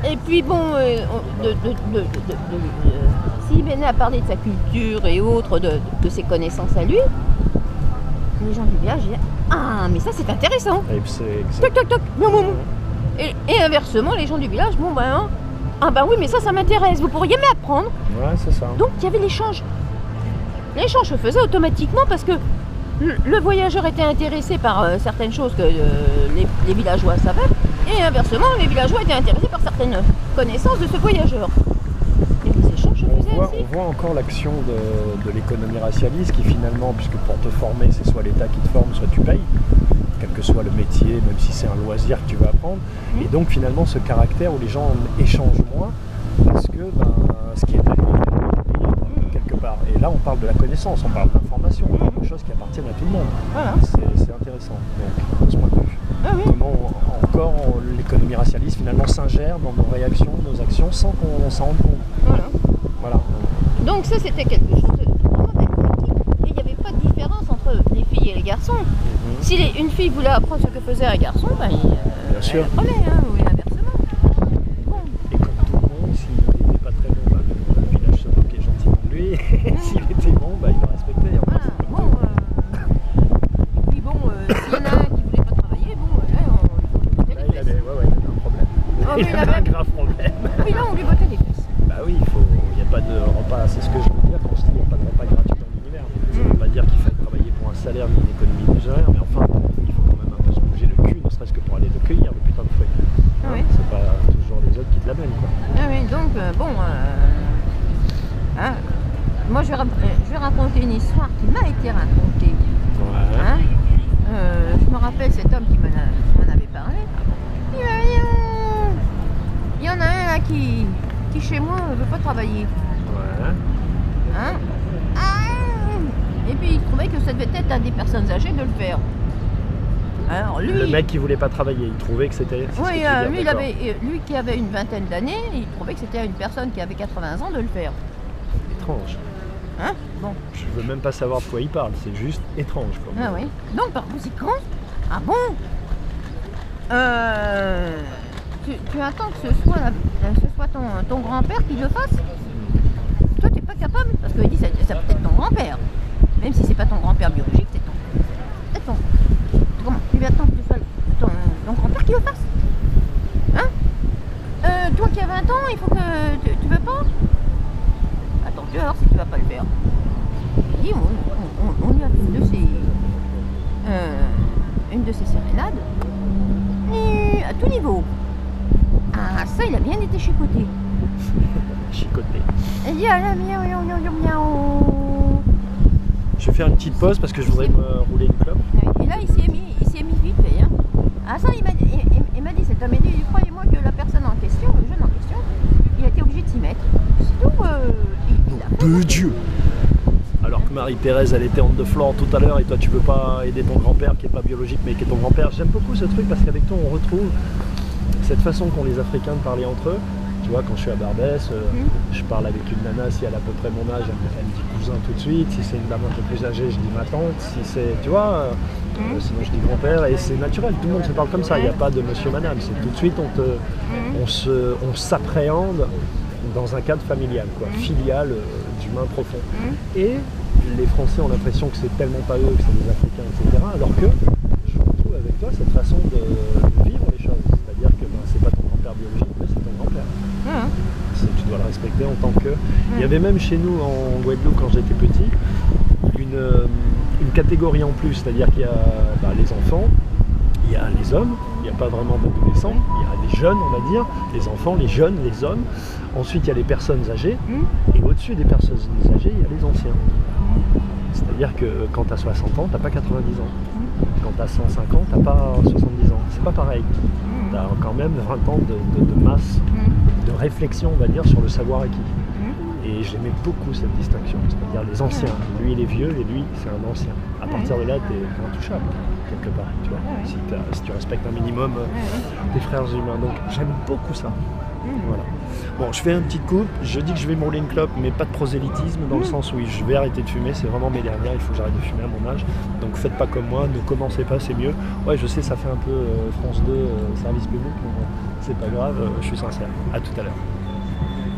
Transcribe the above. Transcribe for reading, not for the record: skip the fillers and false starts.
Et puis bon, s'il venait à parler de sa culture et autres, de ses connaissances à lui, les gens du village disaient « Ah, mais ça c'est intéressant !» Toc, toc, toc, boum, boum. Et inversement, les gens du village, bon ben, hein, ah ben oui, mais ça m'intéresse, vous pourriez m'apprendre. Ouais, c'est ça. Donc il y avait l'échange. L'échange se faisait automatiquement parce que le voyageur était intéressé par certaines choses que les villageois savaient, et inversement, les villageois étaient intéressés par certaines connaissances de ce voyageur. Et les échanges se faisaient ainsi. On voit encore l'action de l'économie racialiste qui finalement, puisque pour te former, c'est soit l'État qui te forme, soit tu payes, quel que soit le métier, même si c'est un loisir que tu veux apprendre. Et donc finalement, ce caractère où les gens échangent moins, parce que ce qui est quelque part. Et là, on parle de la connaissance, on parle d'information, on parle de choses qui appartiennent à tout le monde. Voilà. C'est intéressant, donc, de ce point de vue. Ah oui. Comment encore l'économie racialiste finalement s'ingère dans nos réactions, nos actions, sans qu'on s'en rende compte. Voilà. Donc ça, c'était quelque chose de vraiment acquis. Et il n'y avait pas de différence entre les filles et les garçons. Si une fille voulait apprendre ce que faisait un garçon, ben, Bien sûr. elle apprenait, hein, ou inversement. Bon. Et comme tout le monde, s'il n'était pas très bon, le village se moquait gentiment de lui. Et s'il était bon, il le respectait. Voilà. Bon, et puis bon, s'il y en a un qui voulait pas travailler, bon, là, on lui bottait les fesses. Il avait un problème. Oh, il avait un grave problème. Oui, là, on lui bottait les fesses. Bah oui, il n'y a pas de repas, c'est ce que je veux dire quand je dis qu'il n'y a pas de repas gratuit dans l'univers. Ça ne veut pas dire qu'il faut travailler pour un salaire ni une économie légère, mais enfin, il faut quand même un peu se bouger le cul, ne serait-ce que pour aller te cueillir le putain de fruit. Oui. C'est pas toujours les autres qui te l'amènent, quoi. Ah oui, donc, bon, hein, moi je vais raconter une histoire qui m'a été racontée. Ouais. Hein. Je me rappelle cet homme qui m'en avait parlé. Il y en a un là qui chez moi ne veut pas travailler. Ouais. Hein. Et puis il trouvait que ça devait être à des personnes âgées de le faire. Alors lui, Le mec qui voulait pas travailler, il trouvait que c'était. oui, lui qui avait une vingtaine d'années, il trouvait que c'était à une personne qui avait 80 ans de le faire. Étrange. Hein. Bon. Je veux même pas savoir de quoi il parle, c'est juste étrange, quoi. Ah oui. Donc par conséquent, ah bon, tu attends que ce soit ton grand-père qui le fasse. Toi t'es pas capable, parce qu'il dit ça peut être ton grand-père. Même si c'est pas ton grand-père biologique, c'est ton. Comment tu attends que ce soit ton grand-père qui le fasse. Hein. Toi qui as 20 ans, il faut que tu veux pas. Attends, tu vas voir si tu vas pas le faire. Il dit, on lui a fait une de ses sérénades. Et à tout niveau. Ah, ça, il a bien été chicoté. Chicoté. Il dit, ah là, miaou. Je vais faire une petite pause parce que je voudrais me rouler une clope. Et là, il s'y est mis vite fait. Hein. Ah, ça, il m'a dit, cet homme, il dit, croyez-moi que la personne en question, le jeune en question, il a été obligé de s'y mettre. C'est tout. De Dieu. Alors que Marie-Thérèse, elle était on the floor tout à l'heure et toi tu veux pas aider ton grand-père qui est pas biologique mais qui est ton grand-père. J'aime beaucoup ce truc parce qu'avec toi on retrouve cette façon qu'ont les Africains de parler entre eux. Tu vois, quand je suis à Barbès, je parle avec une nana, si elle a à peu près mon âge, elle me dit cousin tout de suite. Si c'est une dame un peu plus âgée, je dis ma tante. Si c'est, tu vois, sinon je dis grand-père. Et c'est naturel, tout le monde se parle comme ça. Il n'y a pas de monsieur, madame. C'est tout de suite, on s'appréhende dans un cadre familial, quoi, filial, d'humain profond. Et les Français ont l'impression que c'est tellement pas eux, que c'est des Africains, etc. Alors que je retrouve avec toi cette façon de vivre les choses. C'est-à-dire que c'est pas ton grand-père biologique, mais c'est ton grand-père. Tu dois le respecter en tant que... Il y avait même chez nous en Guadeloupe, quand j'étais petit, une catégorie en plus, c'est-à-dire qu'il y a les enfants, il y a les hommes, il n'y a pas vraiment d'adolescents, il y a les jeunes, on va dire, les enfants, les jeunes, les hommes. Ensuite, il y a les personnes âgées, et au-dessus des personnes âgées, il y a les anciens. C'est-à-dire que quand tu as 60 ans, tu n'as pas 90 ans. Quand tu as 105 ans, tu n'as pas 70 ans. C'est pas pareil. Tu as quand même 20 ans de masse, de réflexion, on va dire, sur le savoir acquis. Et j'aimais beaucoup cette distinction, c'est-à-dire les anciens. Lui, il est vieux et lui, c'est un ancien. À partir de là, tu es intouchable, quelque part, tu vois, si tu respectes un minimum tes frères humains. Donc j'aime beaucoup ça. Voilà. Bon, je fais une petite coupe, je dis que je vais me rouler une clope, mais pas de prosélytisme, dans le sens où je vais arrêter de fumer, c'est vraiment mes dernières, il faut que j'arrête de fumer à mon âge. Donc faites pas comme moi, ne commencez pas, c'est mieux. Ouais, je sais, ça fait un peu France 2, service public, mais bon, c'est pas grave, je suis sincère. À tout à l'heure.